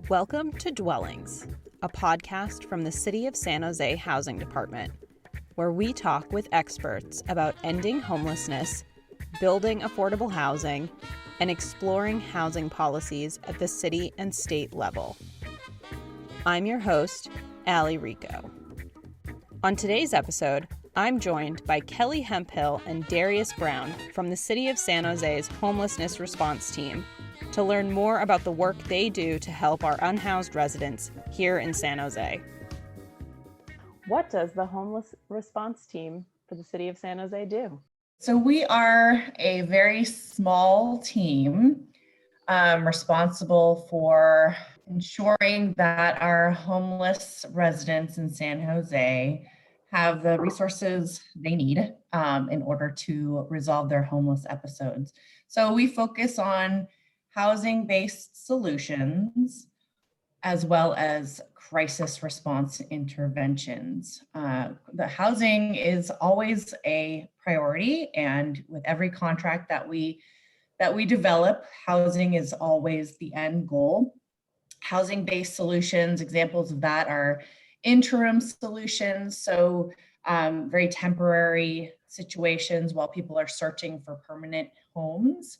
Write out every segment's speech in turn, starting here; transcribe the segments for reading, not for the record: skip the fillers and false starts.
Welcome to Dwellings, a podcast from the City of San Jose Housing Department, where we talk with experts about ending homelessness, building affordable housing, and exploring housing policies at the city and state level. I'm your host, Allie Rico. On today's episode, I'm joined by Kelly Hemphill and Darius Brown from the City of San Jose's Homelessness Response Team to learn more about the work they do to help our unhoused residents here in San Jose. What does the Homeless Response Team for the City of San Jose do? So we are a very small team responsible for ensuring that our homeless residents in San Jose have the resources they need in order to resolve their homeless episodes. So we focus on housing-based solutions as well as crisis response interventions. The housing is always a priority, and with every contract that we develop, housing is always the end goal. Housing-based solutions, examples of that are interim solutions, so very temporary situations while people are searching for permanent homes.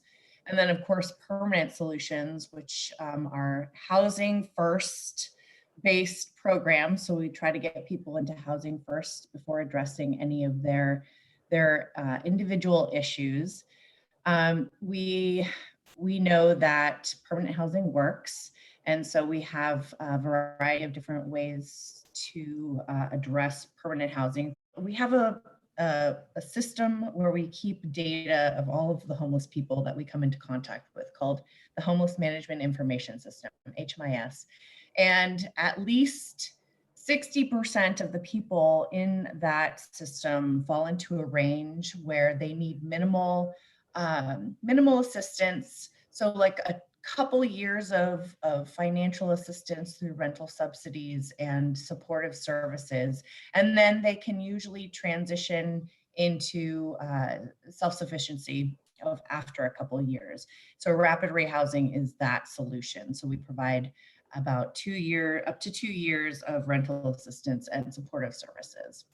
And then, of course, permanent solutions, which are housing first based programs. So we try to get people into housing first before addressing any of their individual issues. We know that permanent housing works. And so we have a variety of different ways to address permanent housing. We have a system where we keep data of all of the homeless people that we come into contact with called the Homeless Management Information System, HMIS. And at least 60% of the people in that system fall into a range where they need minimal assistance. So like a couple years of financial assistance through rental subsidies and supportive services. And then they can usually transition into self-sufficiency after a couple of years. So rapid rehousing is that solution. So we provide about up to 2 years of rental assistance and supportive services.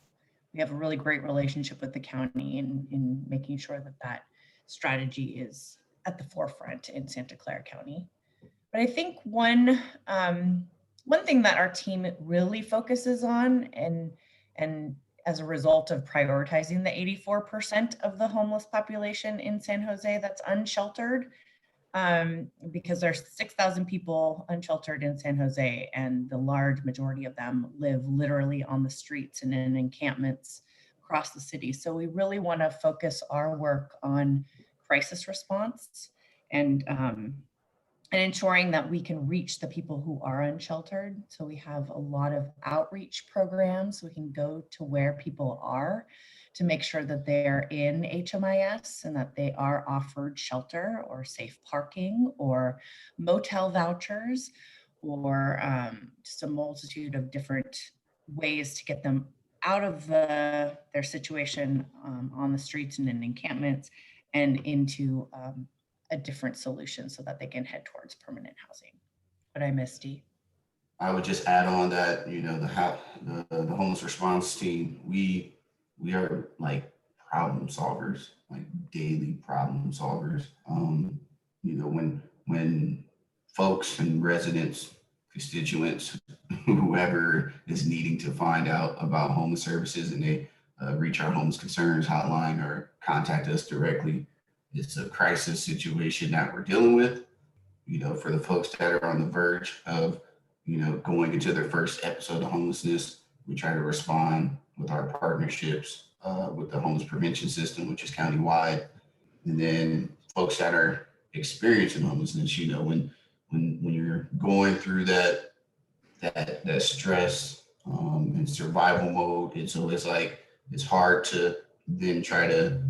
We have a really great relationship with the county in making sure that strategy is at the forefront in Santa Clara County. But I think one thing that our team really focuses on, and as a result of prioritizing the 84% of the homeless population in San Jose that's unsheltered, because there's 6,000 people unsheltered in San Jose, and the large majority of them live literally on the streets and in encampments across the city. So we really want to focus our work on crisis response and ensuring that we can reach the people who are unsheltered. So we have a lot of outreach programs. We can go to where people are to make sure that they're in HMIS and that they are offered shelter or safe parking or motel vouchers or just a multitude of different ways to get them out of their situation on the streets and in encampments and into a different solution so that they can head towards permanent housing. What I missed, Dee? I would just add on that, the homeless response team, we are like problem solvers, like daily problem solvers. When folks and residents, constituents, whoever is needing to find out about homeless services and they reach our homeless concerns hotline or contact us directly, it's a crisis situation that we're dealing with. For the folks that are on the verge of, going into their first episode of homelessness, we try to respond with our partnerships with the homeless prevention system, which is countywide. And then folks that are experiencing homelessness, when you're going through that stress and survival mode, it's always like it's hard to then try to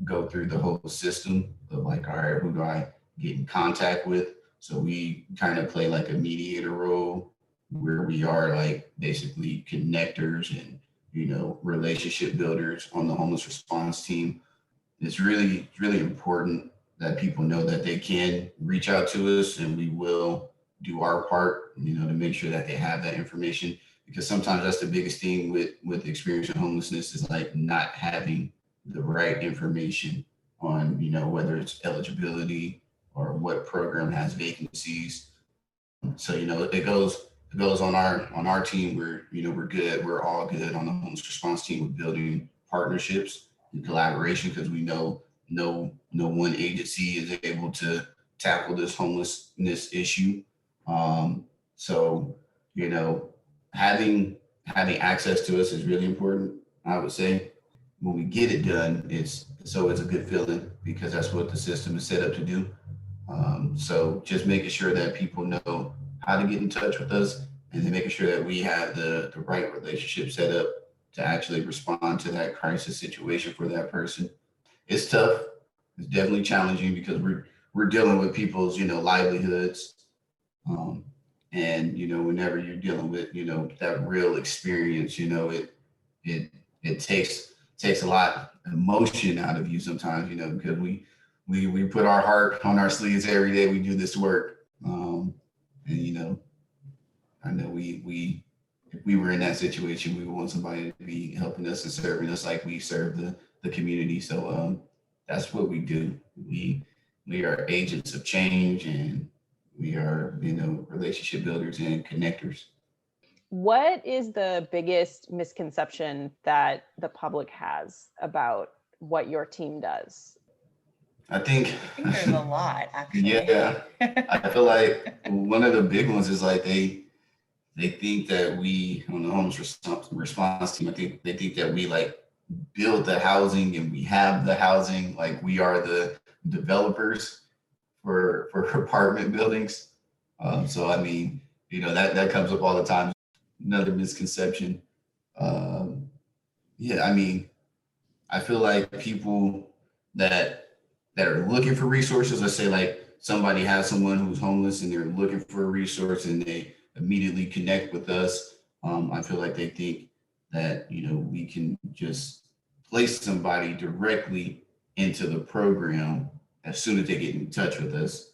go through the whole system of like, all right, who do I get in contact with? So we kind of play like a mediator role where we are like basically connectors and relationship builders on the homeless response team. It's really important that people know that they can reach out to us and we will do our part, to make sure that they have that information, because sometimes that's the biggest thing with experiencing homelessness is like not having the right information on, whether it's eligibility or what program has vacancies. So, it goes on our team. We're good. We're all good on the homeless response team with building partnerships and collaboration, because we know no one agency is able to tackle this homelessness issue. So, you know, having access to us is really important, I would say. When we get it done, it's always a good feeling, because that's what the system is set up to do. So just making sure that people know how to get in touch with us, and then making sure that we have the right relationship set up to actually respond to that crisis situation for that person. It's tough. It's definitely challenging, because we're dealing with people's, livelihoods. Um, and whenever you're dealing with, that real experience, it it takes a lot of emotion out of you sometimes, because we put our heart on our sleeves every day. We do this work. And I know we if we were in that situation, we would want somebody to be helping us and serving us like we serve the community. So that's what we do. We are agents of change, and we are, relationship builders and connectors. What is the biggest misconception that the public has about what your team does? I think, I think there's a lot, actually. yeah, I feel like one of the big ones is like they think that we, on the homeless response team, I think they think that we like build the housing and we have the housing, like we are the developers for apartment buildings. So I mean, that comes up all the time. Another misconception. Um, yeah, I mean, I feel like people that that are looking for resources, let's say like somebody has someone who's homeless and they're looking for a resource and they immediately connect with us. I feel like they think that, we can just place somebody directly into the program as soon as they get in touch with us.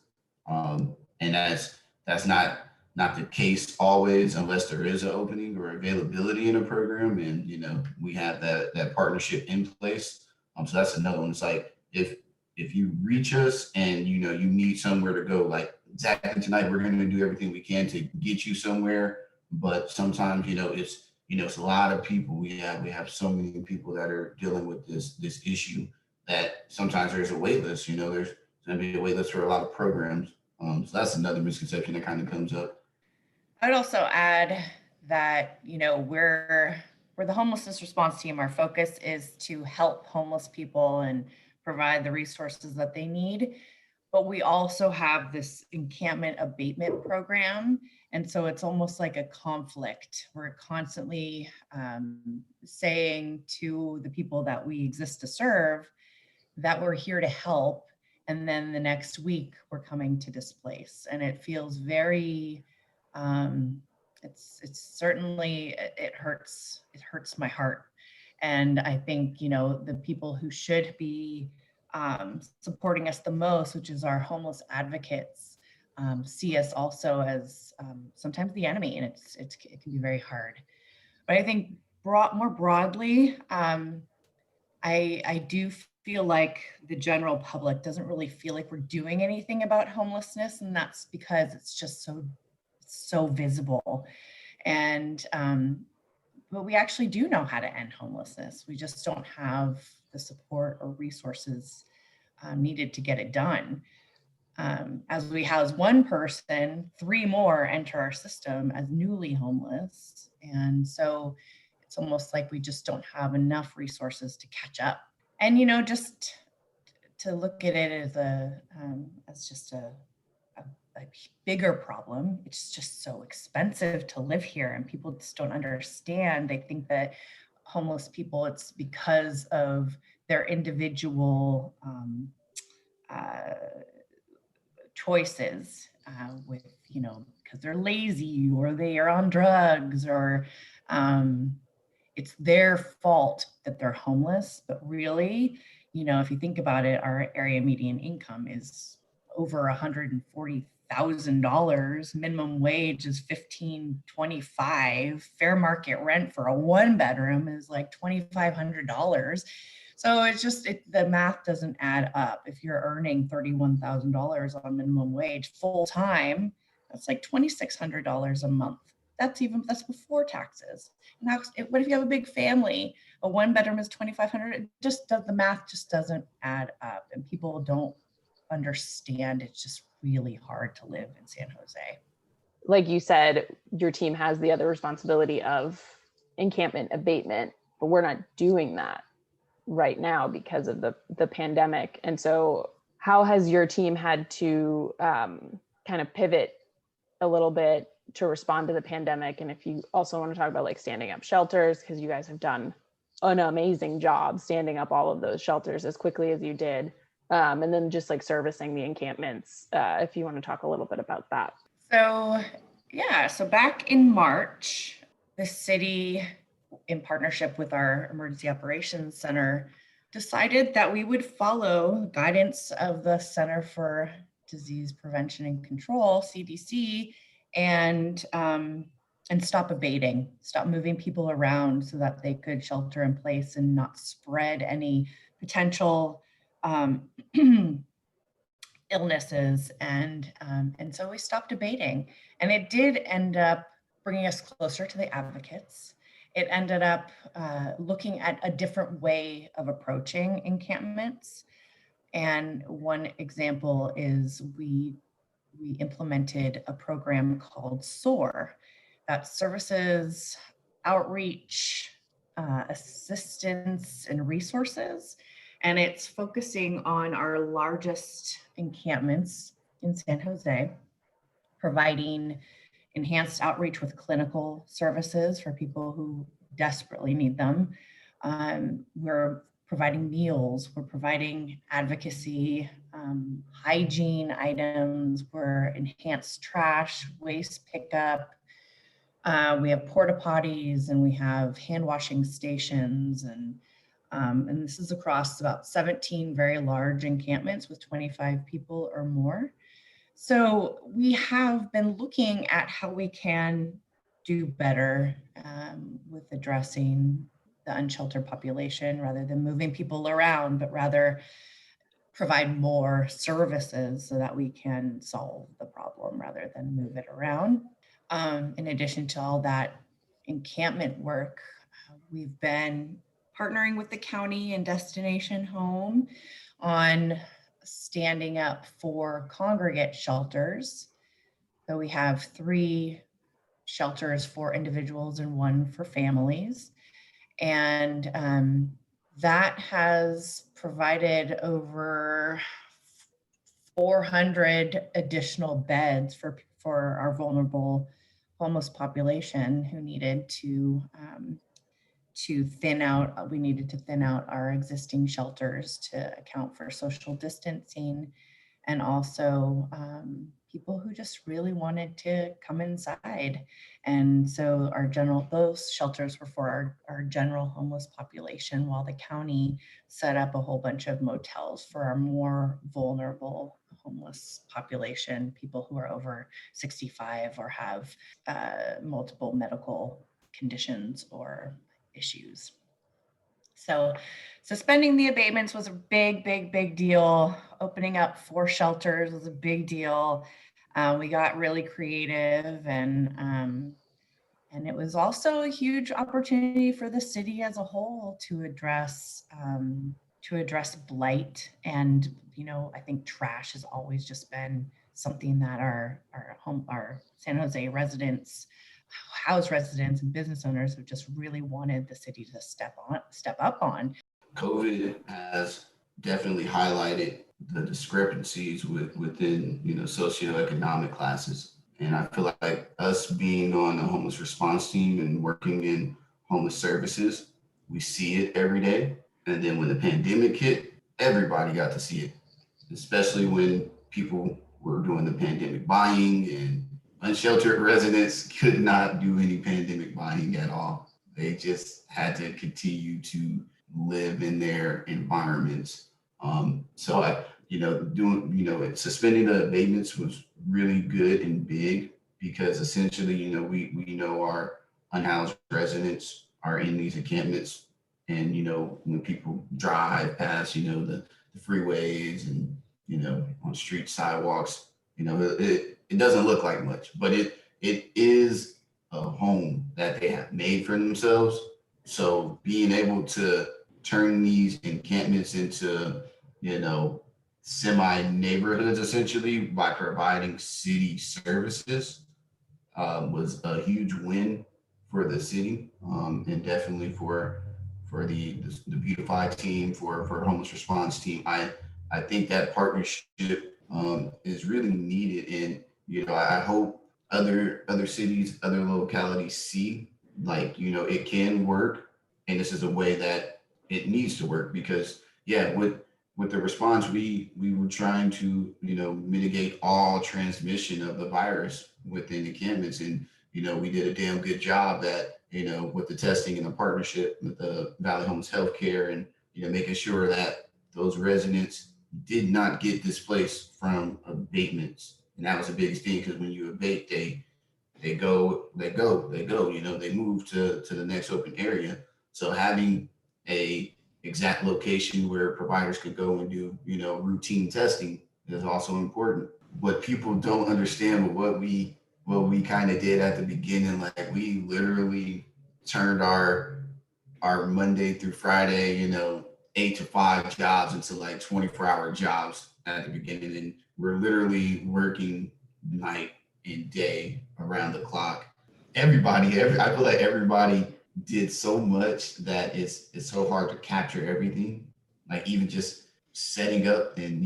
And that's not the case always, unless there is an opening or availability in a program, and we have that partnership in place. So that's another one. It's like if you reach us and you need somewhere to go, like exactly tonight, we're going to do everything we can to get you somewhere. But sometimes it's a lot of people. We have so many people that are dealing with this issue, that sometimes there's a wait list. There's going to be a wait list for a lot of programs. So that's another misconception that kind of comes up. I would also add that, we're the homelessness response team. Our focus is to help homeless people and provide the resources that they need. But we also have this encampment abatement program. And so it's almost like a conflict. We're constantly saying to the people that we exist to serve that we're here to help. And then the next week we're coming to displace. And it feels very, it's certainly, it hurts my heart. And I think, the people who should be supporting us the most, which is our homeless advocates, see us also as sometimes the enemy, and it can be very hard. But I think more broadly, I do feel like the general public doesn't really feel like we're doing anything about homelessness, and that's because it's just so visible. And but we actually do know how to end homelessness. We just don't have the support or resources needed to get it done. As we house one person, 3 more enter our system as newly homeless. And so it's almost like we just don't have enough resources to catch up. And, just to look at it as just a bigger problem. It's just so expensive to live here, and people just don't understand. They think that homeless people, it's because of their individual uh, choices with, because they're lazy or they are on drugs, or it's their fault that they're homeless. But really, if you think about it, our area median income is over $140,000. Minimum wage is $15.25. Fair market rent for a 1-bedroom is like $2,500. So it's just, the math doesn't add up. If you're earning $31,000 on minimum wage full time, that's like $2,600 a month. That's before taxes. Now, what if you have a big family? A 1-bedroom is $2,500. It just does, the math just doesn't add up, and people don't understand. It's just really hard to live in San Jose. Like you said, your team has the other responsibility of encampment abatement, but we're not doing that right now because of the pandemic. And so how has your team had to kind of pivot a little bit to respond to the pandemic? And if you also want to talk about like standing up shelters, because you guys have done an amazing job standing up all of those shelters as quickly as you did. And then just like servicing the encampments, if you want to talk a little bit about that. So back in March, the city, in partnership with our Emergency Operations Center, decided that we would follow guidance of the Center for Disease Prevention and Control, CDC, and stop moving people around so that they could shelter in place and not spread any potential illnesses. And so we stopped debating, and it did end up bringing us closer to the advocates. It ended up looking at a different way of approaching encampments. And one example is we implemented a program called SOAR, that services, outreach, assistance, and resources. And it's focusing on our largest encampments in San Jose, providing enhanced outreach with clinical services for people who desperately need them. We're providing meals, we're providing advocacy, hygiene items, we're enhanced trash, waste pickup. We have porta potties, and we have hand washing stations, and this is across about 17 very large encampments with 25 people or more. So we have been looking at how we can do better with addressing the unsheltered population, rather than moving people around, but rather provide more services so that we can solve the problem rather than move it around. In addition to all that encampment work, we've been partnering with the county and Destination Home on standing up for congregate shelters. So we have 3 shelters for individuals and 1 for families. And that has provided over 400 additional beds for our vulnerable homeless population who needed to thin out. We needed to thin out our existing shelters to account for social distancing, and also people who just really wanted to come inside. And so those shelters were for our general homeless population, while the county set up a whole bunch of motels for our more vulnerable homeless population, people who are over 65 or have multiple medical conditions or issues. So suspending the abatements was a big deal. Opening up 4 shelters was a big deal. We got really creative, and it was also a huge opportunity for the city as a whole to address blight. And I think trash has always just been something that our San Jose residents, house residents, and business owners have just really wanted the city to step up on. COVID has definitely highlighted the discrepancies within socioeconomic classes. And I feel like us being on the homeless response team and working in homeless services, we see it every day. And then when the pandemic hit, everybody got to see it, especially when people were doing the pandemic buying, and unsheltered residents could not do any pandemic buying at all. They just had to continue to live in their environments. So suspending the abatements was really good and big because essentially, we know our unhoused residents are in these encampments. And, when people drive past, the freeways and, on street sidewalks, it doesn't look like much, but it is a home that they have made for themselves. So being able to turn these encampments into, you know, semi neighborhoods essentially by providing city services was a huge win for the city, and definitely for the Beautify team, for homeless response team. I think that partnership is really needed, and I hope other cities, other localities see, like, it can work, and this is a way that it needs to work because yeah, with the response, we were trying to mitigate all transmission of the virus within the encampments, and we did a damn good job at with the testing and the partnership with the Valley Homes Healthcare, and making sure that those residents did not get displaced from abatements, and that was the biggest thing because when you abate, they go, they move to the next open area. So having a exact location where providers could go and do, routine testing is also important. What people don't understand, but what we kind of did at the beginning, like we literally turned our Monday through Friday, 8 to 5 jobs into like 24-hour jobs at the beginning. And we're literally working night and day around the clock. I feel like everybody did so much that it's so hard to capture everything. Like even just setting up and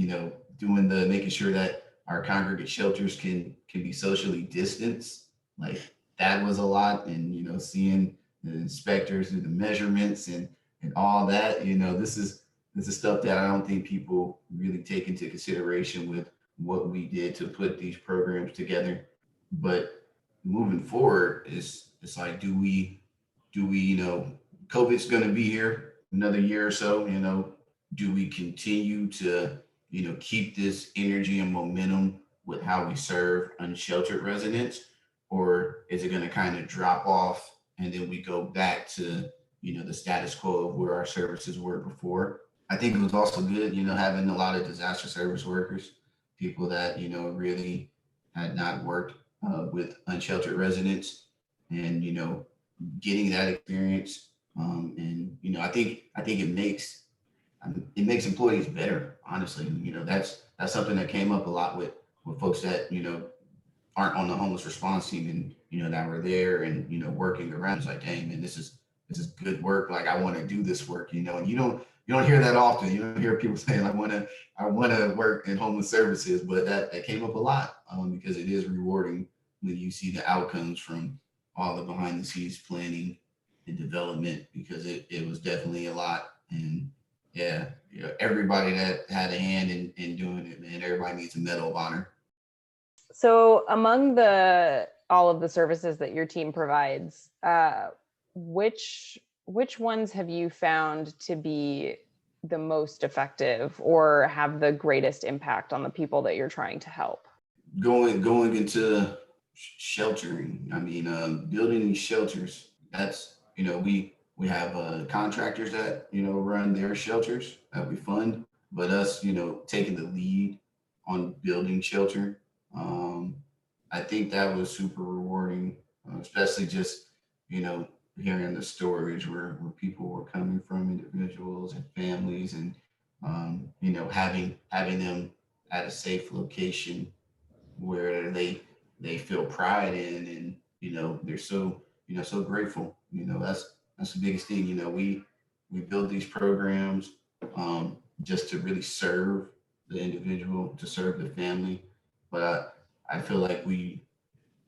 doing the making sure that our congregate shelters can be socially distanced. Like that was a lot, and seeing the inspectors do the measurements and all that. This is stuff that I don't think people really take into consideration with what we did to put these programs together. But moving forward, it's like, do we, COVID's going to be here another year or so, do we continue to, keep this energy and momentum with how we serve unsheltered residents? Or is it going to kind of drop off and then we go back to, the status quo of where our services were before? I think it was also good, having a lot of disaster service workers, people that, really had not worked with unsheltered residents, and, getting that experience. And I think it makes employees better. Honestly, that's something that came up a lot with folks that aren't on the homeless response team, and that were there and working around. It's like, dang man, this is good work. Like I want to do this work, and you don't hear that often. You don't hear people saying I want to work in homeless services, but that came up a lot because it is rewarding when you see the outcomes from all the behind the scenes planning and development, because it was definitely a lot. And yeah, everybody that had a hand in doing it, man, everybody needs a medal of honor. So among all of the services that your team provides, which ones have you found to be the most effective or have the greatest impact on the people that you're trying to help? Going into sheltering, I mean, building these shelters. That's we have contractors that run their shelters that we fund, but us taking the lead on building shelter. Um, I think that was super rewarding, especially just hearing the stories where people were coming from, individuals and families, and having them at a safe location where they feel pride in, and they're so grateful. That's the biggest thing. We build these programs just to really serve the individual, to serve the family, but I feel like we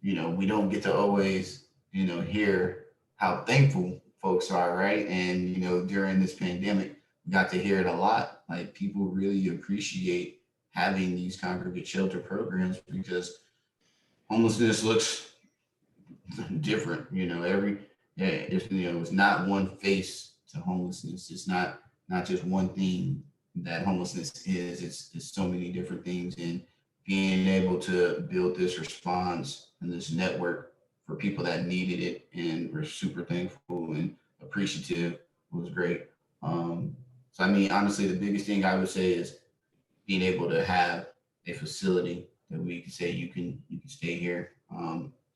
don't get to always hear how thankful folks are, right? And during this pandemic, we got to hear it a lot. Like people really appreciate having these congregate shelter programs because homelessness looks different. It's not one face to homelessness. It's not just one thing. that homelessness is. It's so many different things, and being able to build this response and this network for people that needed it and were super thankful and appreciative was great. So I mean, honestly, the biggest thing I would say is being able to have a facility that we can say you can stay here.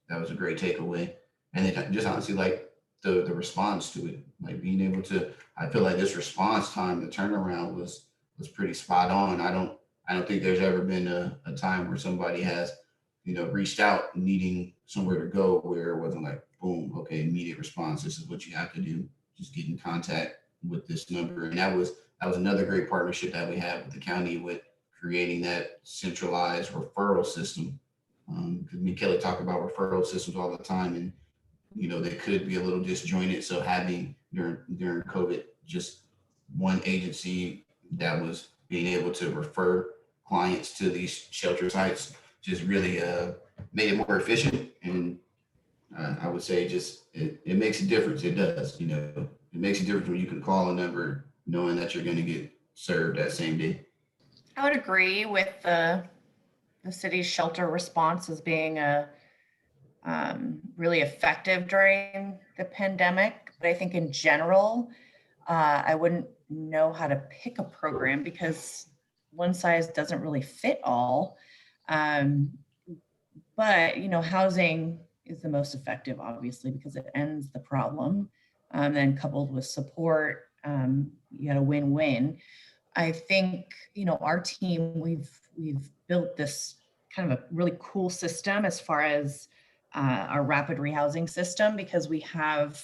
That was a great takeaway, and then just honestly like the response to it, like being able to. I feel like this response time, the turnaround was pretty spot on. I don't think there's ever been a time where somebody has reached out needing somewhere to go where it wasn't like boom, okay, immediate response. This is what you have to do. Just get in contact with this number, and that was another great partnership that we have with the county with creating that centralized referral system. Because me and Kelly talk about referral systems all the time, and they could be a little disjointed. So having during COVID, just one agency that was being able to refer clients to these shelter sites just really made it more efficient. And I would say just it makes a difference. It does, it makes a difference when you can call a number knowing that you're going to get served that same day. I would agree with the city's shelter response as being really effective during the pandemic. But I think in general, I wouldn't know how to pick a program because one size doesn't really fit all. Um, but housing is the most effective, obviously, because it ends the problem. Then coupled with support, you got a win-win. I think our team we've built this kind of a really cool system as far as our rapid rehousing system, because we have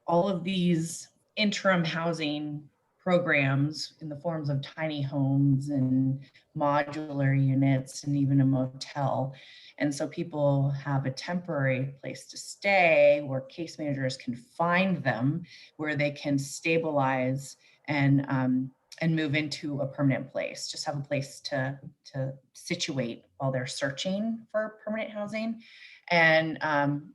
all of these interim housing programs in the forms of tiny homes and modular units and even a motel. And so people have a temporary place to stay where case managers can find them, where they can stabilize and move into a permanent place, just have a place to situate while they're searching for permanent housing. And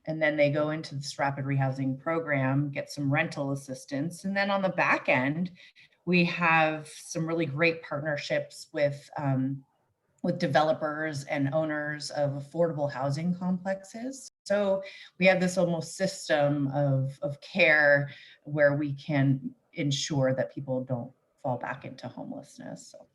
then they go into this rapid rehousing program, get some rental assistance. And then on the back end, we have some really great partnerships with developers and owners of affordable housing complexes. So we have this almost system of care where we can ensure that people don't fall back into homelessness. So.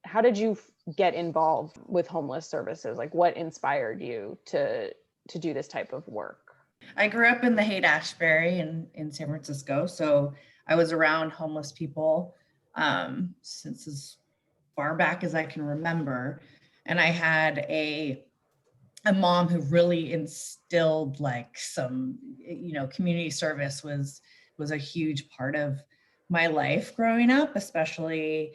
How did you get involved with homeless services? Like what inspired you to do this type of work? I grew up in the Haight-Ashbury in San Francisco. So I was around homeless people since as far back as I can remember. And I had a mom who really instilled like some, community service was a huge part of my life growing up, especially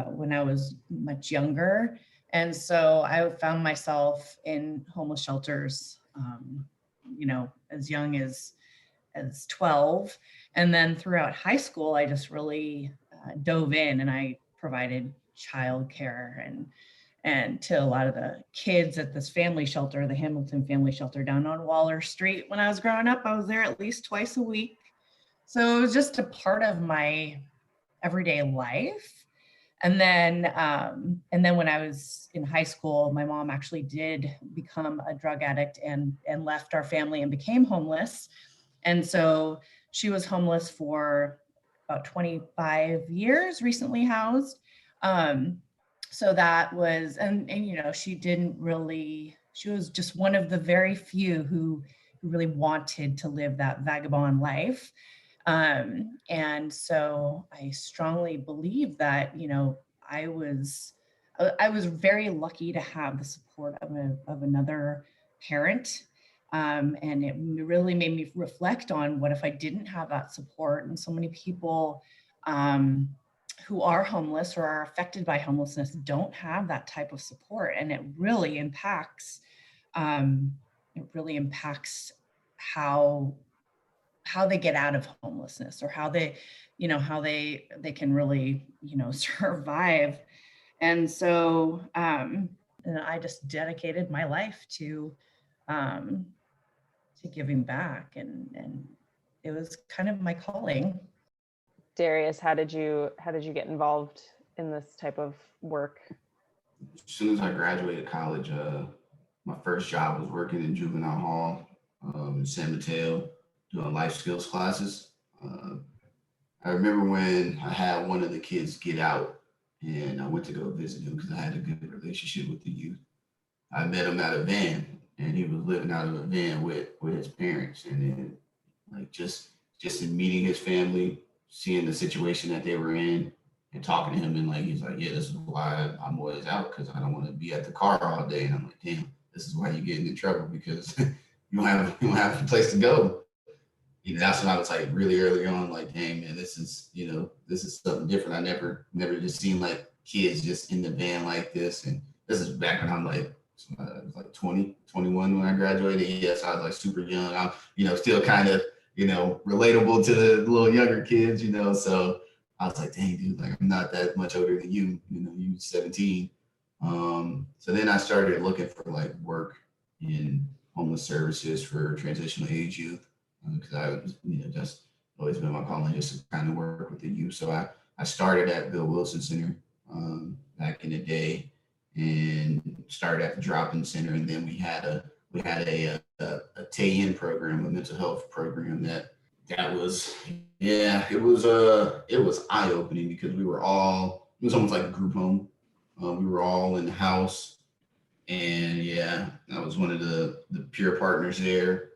when I was much younger. And so I found myself in homeless shelters, as young as 12. And then throughout high school, I just really dove in and I provided childcare and to a lot of the kids at this family shelter, the Hamilton Family Shelter down on Waller Street. When I was growing up, I was there at least twice a week. So it was just a part of my everyday life. And then when I was in high school, my mom actually did become a drug addict and left our family and became homeless. And so she was homeless for about 25 years, recently housed. So that was, and she was just one of the very few who really wanted to live that vagabond life. And so I strongly believe that, I was very lucky to have the support of another parent. And it really made me reflect on what if I didn't have that support. And so many people who are homeless or are affected by homelessness don't have that type of support. And it really impacts how they get out of homelessness or how they can really, survive. And so and I just dedicated my life to giving back, and it was kind of my calling. Darius, how did you get involved in this type of work? As soon as I graduated college, my first job was working in juvenile hall in San Mateo, doing life skills classes. Uh, I remember when I had one of the kids get out, and I went to go visit him because I had a good relationship with the youth. I met him at a van, and he was living out of a van with his parents, and then like just in meeting his family, seeing the situation that they were in, and talking to him, and like he's like, yeah, this is why I'm always out because I don't want to be at the car all day, and I'm like, damn, this is why you're getting in trouble because you don't have a place to go. That's when I was like really early on, like, dang man, this is something different. I never just seen like kids just in the van like this, and this is back when I'm like. I was like 20, 21 when I graduated. Yes, I was like super young. I'm, still kind of, relatable to the little younger kids, So I was like, dang, dude, like I'm not that much older than you, you 17. So then I started looking for like work in homeless services for transitional age youth because I was, just always been my calling just to kind of work with the youth. So I started at Bill Wilson Center back in the day and started at the drop-in center. And then we had a TAN program, a mental health program that was, yeah, it was eye-opening because it was almost like a group home. We were all in the house, and yeah, I was one of the peer partners there,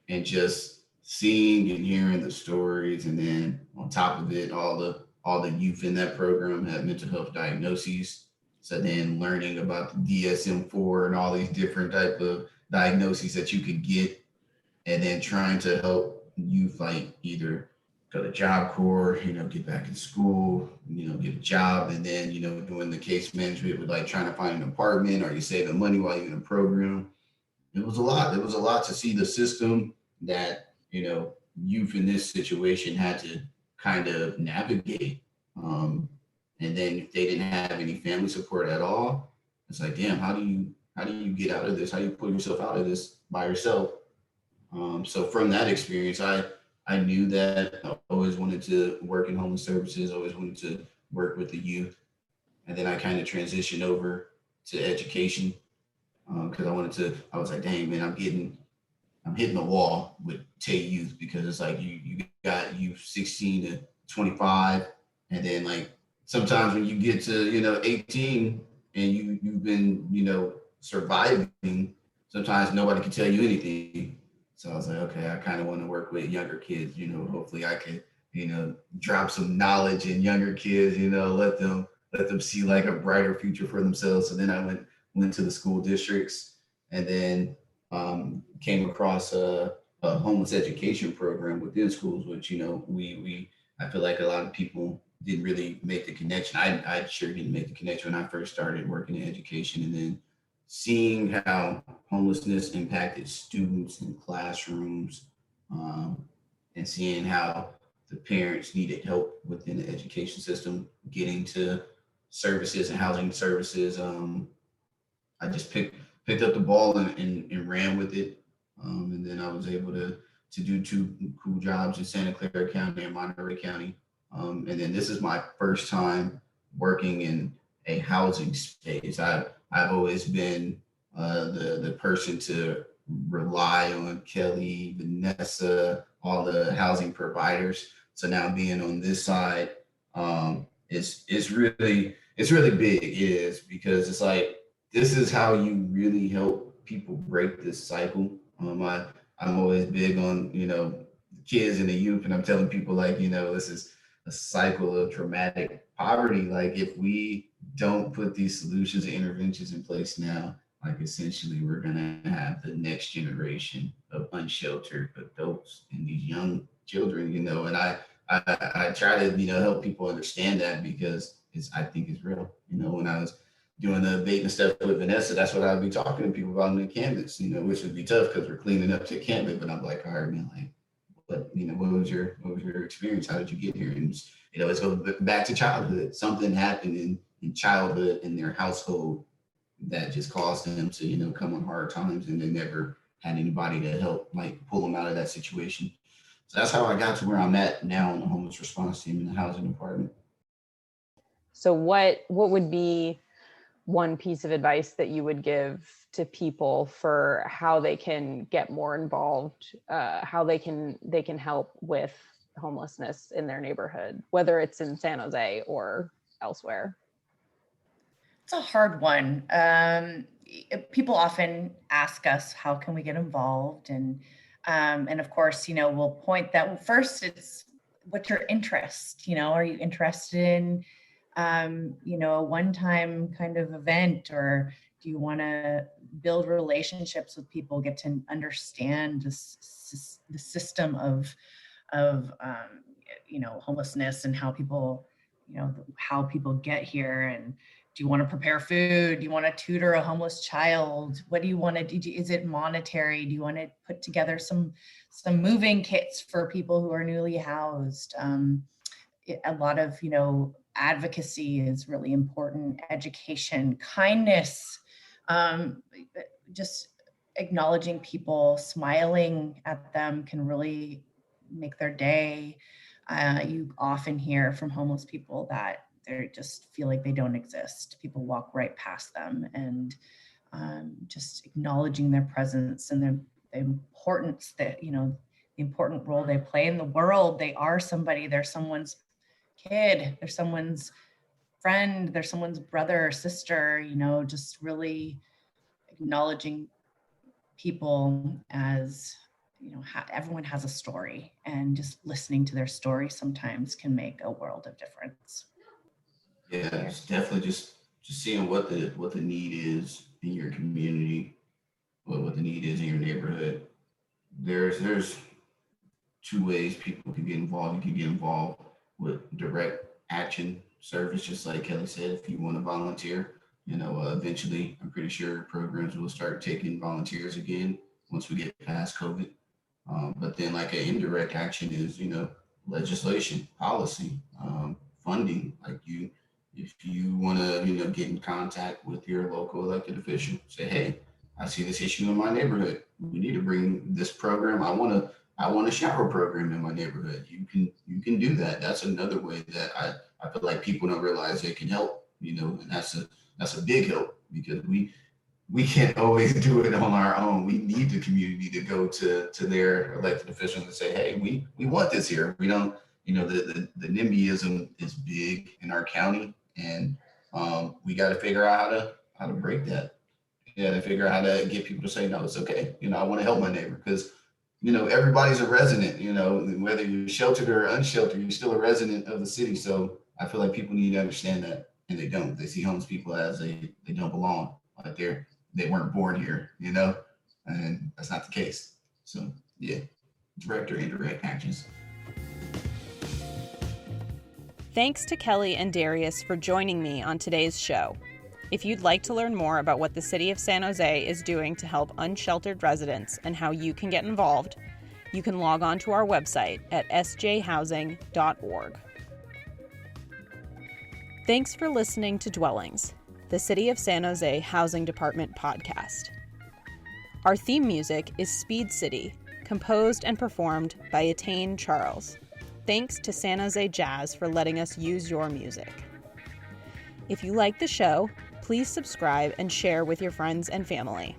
and just seeing and hearing the stories, and then on top of it, all the youth in that program had mental health diagnoses. So then learning about the DSM-4 and all these different type of diagnoses that you could get, and then trying to help youth like either go to Job Corps, get back in school, get a job, and then, doing the case management with like trying to find an apartment or you saving money while you're in a program. It was a lot. It was a lot to see the system that, youth in this situation had to kind of navigate. Um, and then if they didn't have any family support at all, it's like, damn, how do you get out of this? How do you pull yourself out of this by yourself? So from that experience, I knew that I always wanted to work in homeless services, always wanted to work with the youth. And then I kind of transitioned over to education because I was like, dang, man, I'm hitting the wall with Tay Youth because it's like you got youth 16 to 25, and then like sometimes when you get to 18 and you've been surviving, sometimes nobody can tell you anything. So I was like, okay, I kind of want to work with younger kids. Hopefully I can drop some knowledge in younger kids. Let them see like a brighter future for themselves. So then I went to the school districts, and then came across a homeless education program within schools, which we I feel like a lot of people didn't really make the connection. I sure didn't make the connection when I first started working in education, and then seeing how homelessness impacted students in classrooms, um, and seeing how the parents needed help within the education system getting to services and housing services. I just picked up the ball and ran with it. And then I was able to do two cool jobs in Santa Clara County and Monterey County. And then this is my first time working in a housing space. I've always been the person to rely on Kelly, Vanessa, all the housing providers. So now being on this side, it's really big. It is because it's like this is how you really help people break this cycle. I'm always big on kids and the youth, and I'm telling people like this is a cycle of traumatic poverty. Like if we don't put these solutions and interventions in place now, like essentially we're gonna have the next generation of unsheltered adults and these young children. And I try to help people understand that because I think it's real. When I was doing the bait and stuff with Vanessa, that's what I'd be talking to people about in the canvas, which would be tough because we're cleaning up to canvas. But I'm like, all right, man, like, what was your experience? How did you get here? And let's go back to childhood. Something happened in childhood in their household that just caused them to, come on hard times, and they never had anybody to help like pull them out of that situation. So that's how I got to where I'm at now on the homeless response team in the housing department. So what would be one piece of advice that you would give to people for how they can get more involved, how they can help with homelessness in their neighborhood, whether it's in San Jose or elsewhere? It's a hard one. People often ask us, how can we get involved? And of course, we'll point that first, it's what's your interest? Are you interested in, a one-time kind of event, or do you want to build relationships with people, get to understand the system of homelessness and how people, how people get here? And do you want to prepare food? Do you want to tutor a homeless child? What do you want to do? Is it monetary? Do you want to put together some moving kits for people who are newly housed? A lot of, advocacy is really important. Education, kindness, just acknowledging people, smiling at them can really make their day. You often hear from homeless people that they just feel like they don't exist. People walk right past them, and just acknowledging their presence and the importance that, the important role they play in the world. They are somebody, they're someone's kid, they're someone's friend, they're someone's brother or sister, just really acknowledging people as, everyone has a story, and just listening to their story sometimes can make a world of difference. Yeah, it's definitely just seeing what the need is in your community, what the need is in your neighborhood. There's two ways people can get involved. You can get involved with direct action service, just like Kelly said. If you want to volunteer, eventually, I'm pretty sure programs will start taking volunteers again once we get past COVID. But then, like an indirect action is, legislation, policy, funding. Like if you want to, get in contact with your local elected official, say, hey, I see this issue in my neighborhood. We need to bring this program. I want a shower program in my neighborhood. You can do that. That's another way that I feel like people don't realize they can help, and that's a big help, because we can't always do it on our own. We need the community to go to their elected officials and say, hey, we want this here. We don't, the NIMBYism is big in our county, and we got to figure out how to break that. You got to figure out how to get people to say, no, it's okay. I want to help my neighbor, because everybody's a resident, whether you're sheltered or unsheltered, you're still a resident of the city. So I feel like people need to understand that, and they don't. They see homeless people as they don't belong, like they weren't born here, and that's not the case. So yeah, direct or indirect actions. Thanks to Kelly and Darius for joining me on today's show. If you'd like to learn more about what the City of San Jose is doing to help unsheltered residents and how you can get involved, you can log on to our website at sjhousing.org. Thanks for listening to Dwellings, the City of San Jose Housing Department podcast. Our theme music is Speed City, composed and performed by Attain Charles. Thanks to San Jose Jazz for letting us use your music. If you like the show, please subscribe and share with your friends and family.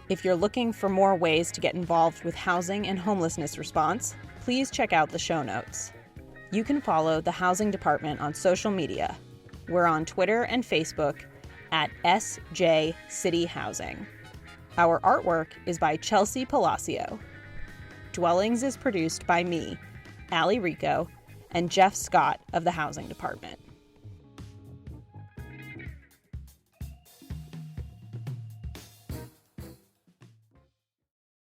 If you're looking for more ways to get involved with housing and homelessness response, please check out the show notes. You can follow the Housing Department on social media. We're on Twitter and Facebook at SJ City Housing. Our artwork is by Chelsea Palacio. Dwellings is produced by me, Allie Rico, and Jeff Scott of the Housing Department.